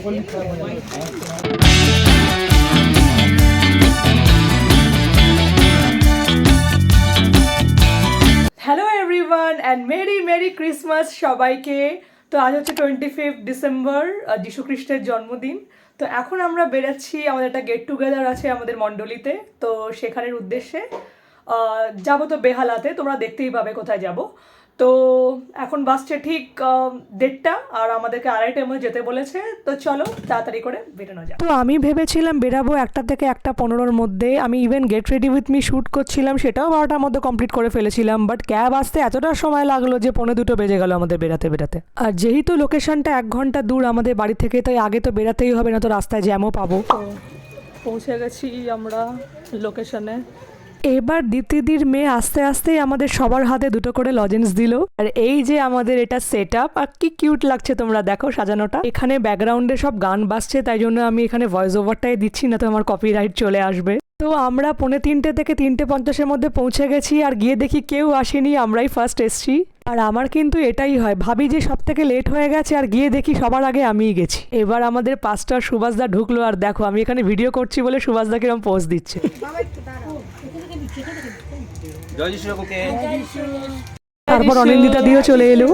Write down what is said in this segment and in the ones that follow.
Hello everyone and merry merry Christmas সবাইকে। তো আজ হচ্ছে 25 ডিসেম্বর, যীশু খ্রিস্টের জন্মদিন। তো এখন আমরা বেরাচ্ছি, আমাদের একটা গেট টুগেদার আছে আমাদের মণ্ডলীতে, তো সেখানের উদ্দেশ্যে যাবো তো বেহালাতে, তোমরা দেখতেই পাবে কোথায় যাব। তো এখন বাসছে ঠিক 1:30 আর আমাদেরকে 2:30টার মধ্যে যেতে বলেছে। তো চলো তাড়াতাড়ি করে বেরোনো যাক। তো আমি ভেবেছিলাম বেরাবো 1টা থেকে 1:15-র মধ্যে। আমি even get ready with me shoot করছিলাম, সেটাও 12টার মধ্যে কমপ্লিট করে ফেলেছিলাম। বাট ক্যাব আসতে এতটা সময় লাগলো যে 1:45 বেজে গেল আমাদের বেরাতে। আর যেহেতু লোকেশনটা 1 ঘন্টা দূর আমাদের বাড়ি থেকে, তাই আগে তো বেরাতেই হবে, না তো রাস্তায় জ্যামও পাবো। পৌঁছে গেছি আমরা লোকেশনে। এবার দিদির মেয়ে আস্তে আস্তেই আমাদের সবার হাতে 2টো করে লজেন্স দিল। আর এই যে আমাদের এটা সেট আপ, আর কি কিউট লাগছে তোমরা দেখো সাজানোটা। এখানে ব্যাকগ্রাউন্ডে সব গান বাজছে, তাই জন্য আমি এখানে ভয়েস ওভারটাই দিচ্ছি, না তো আমার কপিরাইট চলে আসবে। তো আমরা 2:45 থেকে 3:50-এর মধ্যে পৌঁছে গেছি, আর গিয়ে দেখি কেউ আসেনি, আমরাই ফার্স্ট এসছি। আর আমার কিন্তু এটাই হয়, ভাবি যে সব থেকে লেট হয়ে গেছে, আর গিয়ে দেখি সবার আগে আমিই গেছি। এবার আমাদের পাস্টার সুভাষদা ঢুকলো, আর দেখো আমি এখানে ভিডিও করছি বলে সুভাষদা কিরম পোজ দিচ্ছে। তারপর অনিন্দিতা দিয়েও চলে এলো।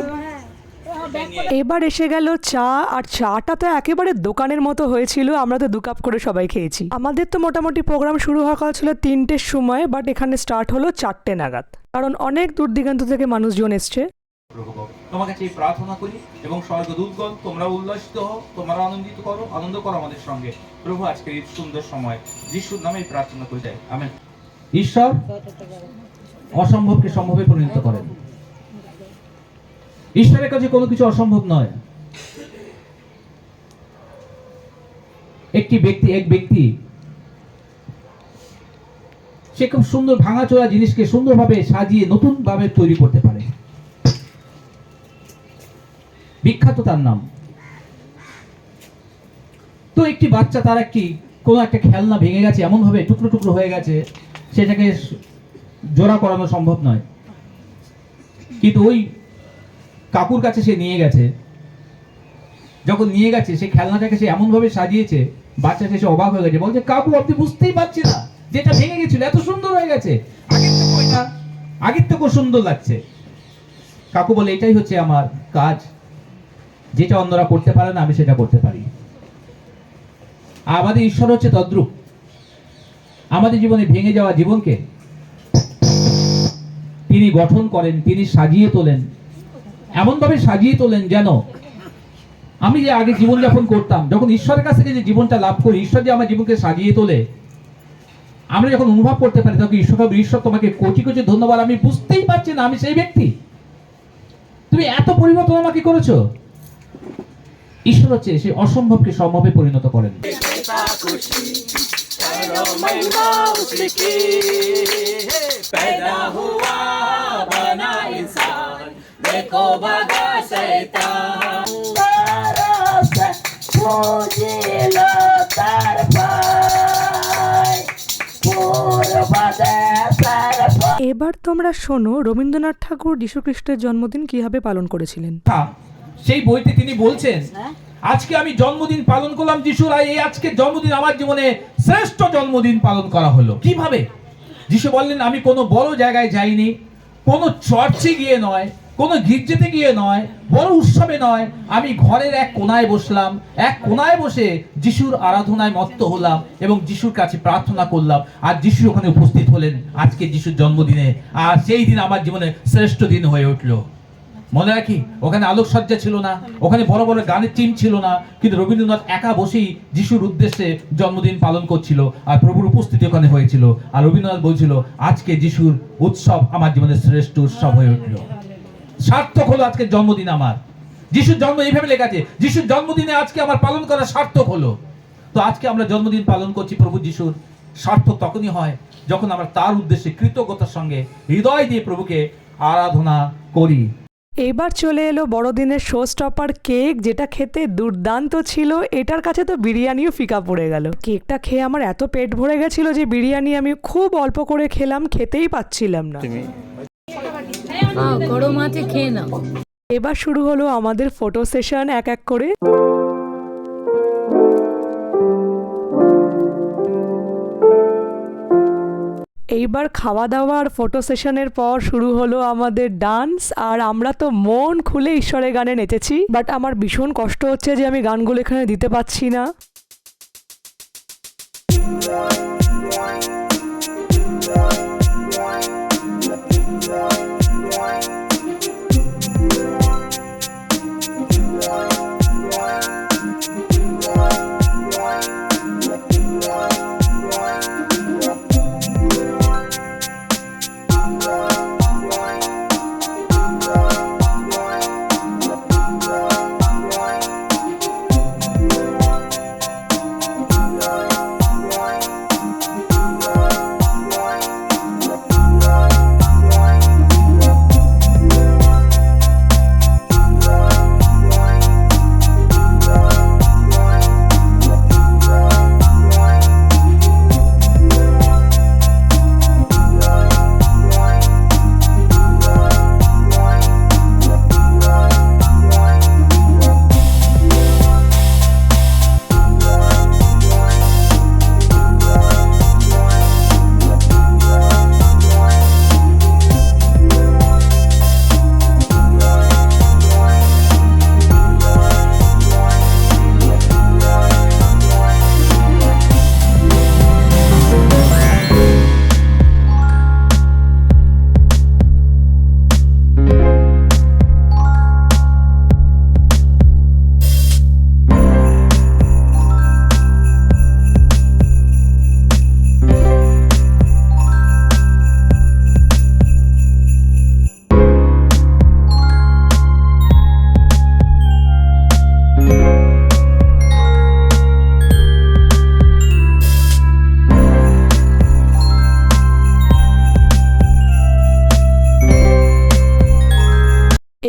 এবার এসে গেল চা, আর চাটা তো একেবারে দোকানের মতো হয়েছিল। আমরা তো 2 কাপ করে সবাই খেয়েছি। আমাদের তো মোটামুটি প্রোগ্রাম শুরু হওয়ার কথা ছিল 3টের সময়, বাট এখানে স্টার্ট হলো 4টে নাগাদ, কারণ অনেক দূর দিগান্ত থেকে মানুষজন এসছে। তোমার কাছে প্রার্থনা করি এবং স্বর্গদূতগণ তোমরা উল্লাসিত হও, তোমরা আনন্দিত করো, আনন্দ করো আমাদের সঙ্গে। প্রভু আজকের এই সুন্দর সময় যিশুর নামে প্রার্থনা করে যাই, আমেন। ঈশ্বর অসম্ভবকে সম্ভবে পরিণত করেন। ঈশ্বরের কাছে কোনো কিছু অসম্ভব নয়। এক ব্যক্তি সে খুব সুন্দর ভাঙাচোরা জিনিসকে সুন্দরভাবে সাজিয়ে নতুন ভাবে তৈরি করতে পারে। বিখ্যাত তার নাম। তো একটি বাচ্চা তার কোনো একটা খেলনা ভেঙে গেছে, এমন ভাবে টুকরো টুকরো হয়ে গেছে, সেটাকে জোড়া করানো সম্ভব নয়। কিন্তু ওই কাকুর কাছে সে নিয়ে গেছে। যখন নিয়ে গেছে, সেই খেলনাটাকে সে এমন ভাবে সাজিয়েছে, বাচ্চাটা সে অবাক হয়ে গেছে, বলছে কাকু আপনি বুঝতেই পারছি না, যেটা ভেঙে গেছিল এত সুন্দর হয়ে গেছে, আগের থেকেও সুন্দর লাগছে। কাকু বলে এটাই হচ্ছে আমার কাজ, যেটা অন্যরা করতে পারে না আমি সেটা করতে পারি। আমাদের ঈশ্বর হচ্ছে তদ্রূপ। আমাদের জীবনে ভেঙে যাওয়া জীবনকে তিনি গঠন করেন, তিনি সাজিয়ে তোলেন, এমন ভাবে সাজিয়ে তোলেন যেন আমি যে আগে জীবনযাপন করতাম, যখন ঈশ্বরের কাছ থেকে যে জীবনটা লাভ করি, ঈশ্বর যে আমার জীবনকে সাজিয়ে তোলে, আমরা যখন অনুভব করতে পারি, তখন ঈশ্বর তোমাকে কোটি কোটি ধন্যবাদ, আমি বুঝতেই পারছি না আমি সেই ব্যক্তি, তুমি এত পরিবর্তন আমাকে করেছো। ঈশ্বর হচ্ছে সেই অসম্ভবকে সম্ভবে পরিণত করেন। এবার তোমরা শোনো রবীন্দ্রনাথ ঠাকুর যীশু খ্রিস্টের জন্মদিন কিভাবে পালন করেছিলেন। সেই বইতে তিনি বলছেন, আজকে আমি জন্মদিন পালন করলাম যিশুর, আর এই আজকের জন্মদিন আমার জীবনে শ্রেষ্ঠ জন্মদিন পালন করা হলো। কিভাবে? যিশু বললেন আমি কোনো বড় জায়গায় যাইনি, কোনো চার্চে গিয়ে নয়, কোনো গির্জাতে গিয়ে নয়, বড় উৎসবে নয়, আমি ঘরের এক কোনায় বসলাম, এক কোনায় বসে যিশুর আরাধনায় মত্ত হলাম এবং যিশুর কাছে প্রার্থনা করলাম, আর যিশু ওখানে উপস্থিত হলেন আজকে যিশুর জন্মদিনে, আর সেই দিন আমার জীবনে শ্রেষ্ঠ দিন হয়ে উঠলো। মনে রাখি, ওখানে আলোকসজ্জা ছিল না, ওখানে বড় বড় গানের টিম ছিল না, কিন্তু রবীন্দ্রনাথ একা বসেই যিশুর উদ্দেশ্যে জন্মদিন পালন করছিল, আর প্রভুর উপস্থিতি ওখানে হয়েছিল, আর রবীন্দ্রনাথ বলছিল আজকে যিশুর উৎসব আমার জীবনের শ্রেষ্ঠ উৎসব হয়ে উঠলো, সার্থক হলো আজকের জন্মদিন আমার। যিশুর জন্ম এইভাবে লেখা আছে, যিশুর জন্মদিনে আজকে আমার পালন করা সার্থক হলো। তো আজকে আমরা জন্মদিন পালন করছি প্রভু যিশুর, সার্থক তখনই হয় যখন আমরা তার উদ্দেশ্যে কৃতজ্ঞতার সঙ্গে হৃদয় দিয়ে প্রভুকে আরাধনা করি। এবার চলে এলো বড়দিনের শো স্টপার কেক, যেটা খেতে দুর্দান্ত ছিল। এটার কাছে তো বিরিয়ানিও ফিকা পড়ে গেল। কেকটা খেয়ে আমার এত পেট ভরে গেছিল যে বিরিয়ানি আমি খুব অল্প করে খেলাম, খেতেই পাচ্ছিলাম না। গরম হাতে খেয়ে নাও। এবার শুরু হলো আমাদের ফটো সেশন এক এক করে। এইবার খাওয়া দাওয়া আর ফটো সেশনের পর শুরু হলো আমাদের ডান্স, আর আমরা তো মন খুলে ঈশ্বরের গানে নেচেছি। বাট আমার ভীষণ কষ্ট হচ্ছে যে আমি গানগুলো এখানে দিতে পারছি না।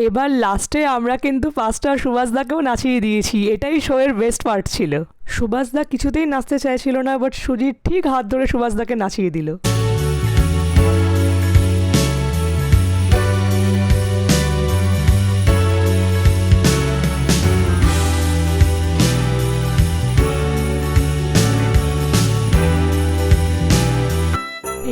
এবার লাস্টে আমরা কিন্তু পাঁচটা সুভাষদাকেও নাচিয়ে দিয়েছি। এটাই শোয়ের বেস্ট পার্ট ছিল। সুভাষদা কিছুতেই নাচতে চাইছিল না, বাট সুজিত ঠিক হাত ধরে সুভাষদাকে নাচিয়ে দিল।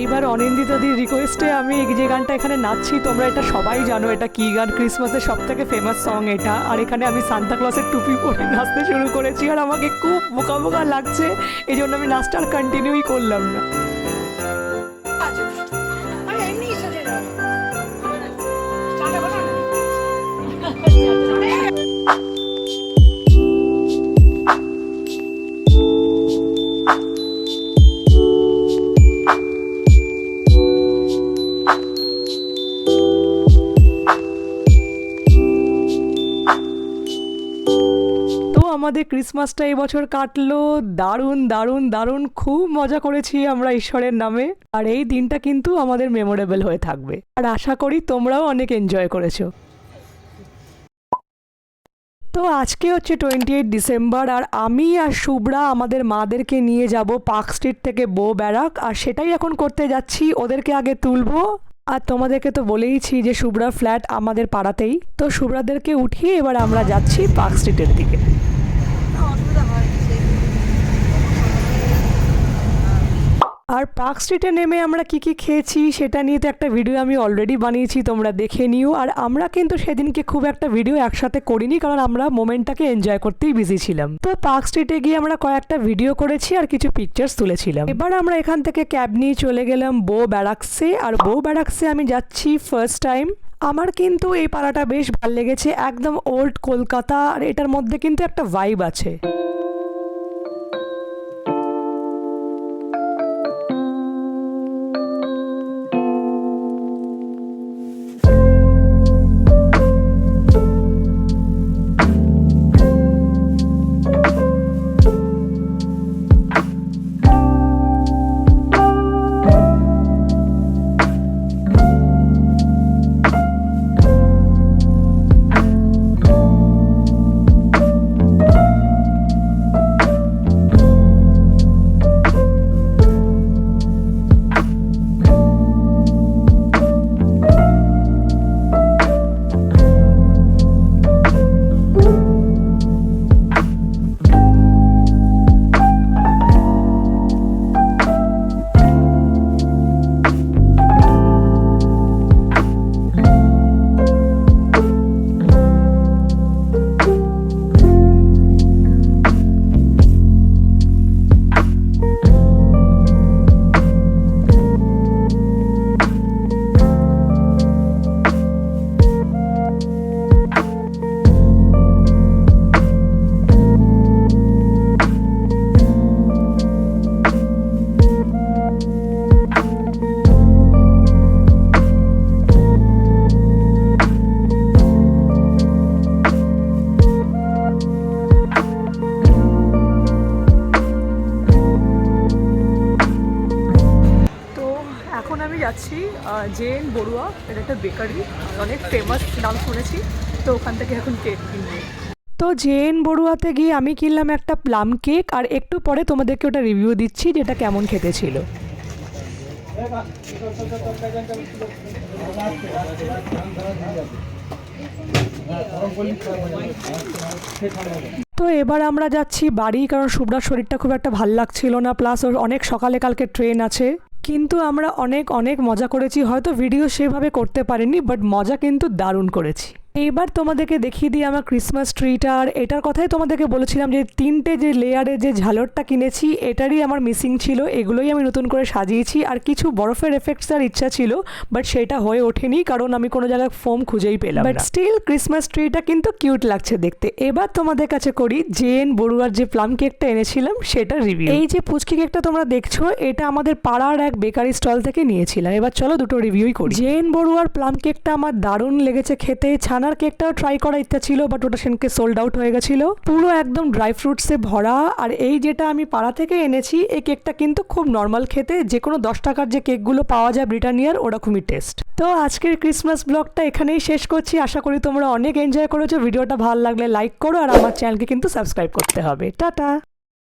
এইবার অনিন্দিতাদির রিকোয়েস্টে আমি যে গানটা এখানে নাচছি, তোমরা এটা সবাই জানো এটা কি গান, ক্রিসমাসের সব থেকে ফেমাস সং এটা। আর এখানে আমি সান্তা ক্লসের টুপি পরে নাচতে শুরু করেছি, আর আমাকে খুব বোকা বোকা লাগছে, এই জন্য আমি নাচটা আর কন্টিনিউই করলাম না। আমাদের ক্রিসমাসটা এবছর কাটলো দারুণ দারুণ দারুণ, খুব মজা করেছি আমরা ঈশ্বরের নামে। আর এই দিনটা কিন্তু আমাদের মেমোরেবল হয়ে থাকবে, আর আশা করি তোমরাও অনেক এনজয় করেছো। তো আজকে হচ্ছে 28 ডিসেম্বর, আর আমি আর শুভ্রা আমাদের মাদেরকে নিয়ে যাব পার্ক স্ট্রিট থেকে বো ব্যারাক, আর সেটাই এখন করতে যাচ্ছি। ওদেরকে আগে তুলবো, আর তোমাদেরকে তো বলেইছি যে শুভ্রা ফ্ল্যাট আমাদের পাড়াতেই, তো শুভ্রাদেরকে উঠিয়ে এবার আমরা যাচ্ছি পার্ক স্ট্রিটের দিকে। আর পার্ক স্ট্রিটে নেমে আমরা কি কি খেয়েছি সেটা নিয়ে তো একটা ভিডিও আমি অলরেডি বানিয়েছি, তোমরা দেখে নিও। আর আমরা কিন্তু সেদিনকে খুব একটা ভিডিও একসাথে করিনি, কারণ আমরা মোমেন্টটাকে এনজয় করতেই বিজি ছিলাম। তো পার্ক স্ট্রিটে গিয়ে আমরা কয়েকটা ভিডিও করেছি আর কিছু পিকচার্স তুলেছিলাম। এবার আমরা এখান থেকে ক্যাব নিয়ে চলে গেলাম বো ব্যারাকসে, আর বো ব্যারাকসে আমি যাচ্ছি ফার্স্ট টাইম। আমার কিন্তু এই পাড়াটা বেশ ভালো লেগেছে, একদম ওল্ড কলকাতা, আর এটার মধ্যে কিন্তু একটা ভাইব আছে। জেন বড়ুয়া, এটা একটা বেকারি, অনেক ফেমাস, নাম শুনেছি। তো ওখান থেকে এখন কেক কিনবো। তো জেন বড়ুয়াতে গিয়ে আমি কিনলাম একটা প্লাম কেক, আর একটু পরে তোমাদেরকে ওটা রিভিউ দিচ্ছি যেটা কেমন খেতে ছিল। তো এবার আমরা যাচ্ছি বাড়ি, কারণ শুভ্রার শরীরটা খুব একটা ভাল লাগছিল না, প্লাস ওর অনেক সকালে কালকে ট্রেন আছে। কিন্তু আমরা অনেক অনেক মজা করেছি, হয়তো ভিডিও সেভাবে করতে পারিনি, বাট মজা কিন্তু দারুণ করেছি। এইবার তোমাদেরকে দেখিয়ে দিই আমার ক্রিসমাস ট্রিটা। আর এটার কথাই তোমাদেরকে বলেছিলাম যে 3টে যে লেয়ারে যে ঝালরটা কিনেছি এটারই আমার মিসিং ছিল, এগুলোই আমি নতুন করে সাজিয়েছি। আর কিছু বরফের এফেক্টসের ইচ্ছা ছিল, বাট সেটা হয়ে ওঠেনি, কারণ আমি কোনো জায়গায় ফোম খুঁজেই পেলাম না। বাট স্টিল ক্রিসমাস ট্রিটা কিন্তু কিউট লাগছে দেখতে। এবার তোমাদের কাছে করি জেন বড়ুয়ার যে প্লাম কেকটা এনেছিলাম সেটা রিভিউ। এই যে পুচকি কেকটা তোমরা দেখছো, এটা আমাদের পাড়ার এক বেকারি স্টল থেকে নিয়েছিলাম। এবার চলো দুটো রিভিউই করি। জেন বড়ুয়ার প্লাম কেকটা আমার দারুণ লেগেছে খেতে। ছানার কেকটাও ট্রাই করার ইচ্ছা ছিল, বাট ওটা সেনকে সোল্ড আউট হয়ে গেছিল। পুরো একদম ড্রাই ফ্রুটসে ভরা। আর এই যেটা আমি পাড়া থেকে এনেছি, এই কেকটা কিন্তু খুব নর্মাল খেতে, যে কোনো 10 টাকার যে কেকগুলো পাওয়া যায় ব্রিটানিয়ার, ওরকমই টেস্ট। তো আজকের ক্রিসমাস ব্লগটা এখানেই শেষ করছি। আশা করি তোমরা অনেক এনজয় করেছো। ভিডিওটা ভালো লাগলে লাইক করো, আর আমার চ্যানেলকে কিন্তু সাবস্ক্রাইব করতে হবে। টাটা।